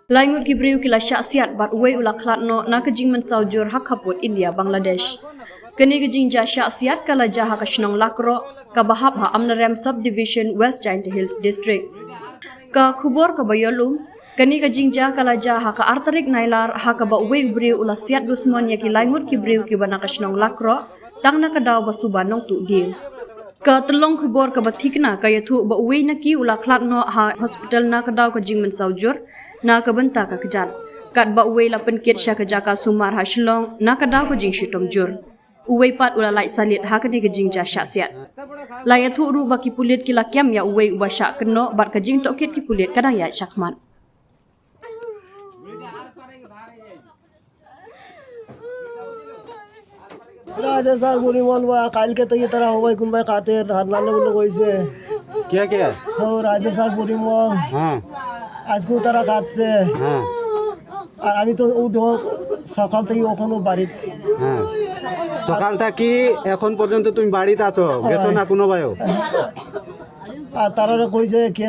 Laingut kibriu kila syaksiat bat uwe ulaklat no na kejingman saujur hak kaput India Bangladesh. Kini kejingja syaksiat kala jaha kashnong lakro kabahap ha Amnarem Subdivision West Giant Hills District. Ka kubor ka bayolum kani kejingja kala jaha ka arterik nailar ha ka ba uwe ubriu ulasiat dusmon yaki laingut kibriu kibana kashnong lakro tang na kadaw basuban nong tu deal. Ka telong kubor ka batikna kaya tu ba uwi na ki ulaklat no ha hospital na kadaw ka jingman saujur na ka benta ka kejal. Kat ba uwi la penkit sya ka jaka sumar ha shlong na kadaw ka jing shitom jur. Uwi pat ulalai salit ha ka ni ka jing ja syaksiat. Laya tu ru ba ki pulit ki lakyam ya uwi uba syak keno bat ka jing tokit ki pulit kadaya syakmat. राजा sir बुरी मन हुआ काल के तो ये तरह हो गई कुन भाई काटे हरना लोग कोई से क्या हो राजा सर बुरी मन हाँ आज को तरह काट से हाँ আর আমি তো ও দেহ সকাল থেকে ওখানে বাড়িতে হ্যাঁ সকালটা কি এখন পর্যন্ত তুমি বাড়িতে আছো গেছো না কোনো ভাইও আর তারা কইছে কে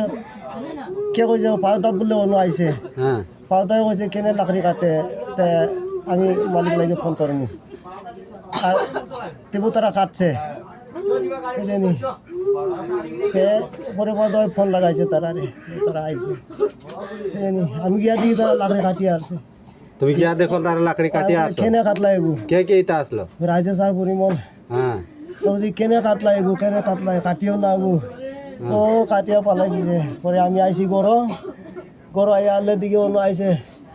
কে কইছে পাউডার বলে অন্য আইছে হ্যাঁ পাউডার কইছে কেনে লাকড়ি কাটে তে আমি মালিক লাগে ফোন করমু আর তেবু তারা কাটছে বুঝেনি তে পরে পরে ফোন লাগাইছে তারা রে তারা আইছে বুঝেনি আমি গিয়া দিই তারা লাকড়ি কাটিয়ে আসছে তুমি গিয়া দেখো তার লাকড়ি কাটিয়ে আসলো কেনে কাটলা এগু কে ইতা আসলো রাজা স্যার পরিমল হ্যাঁ তো যে কেনে কাটলা এগু কেনে কাটলা কাটিও না এগু ও কাটিয়া পালাই দিছে পরে আমি আইছি গরো গরো আইয়া আলে দিকে অন্য আইছে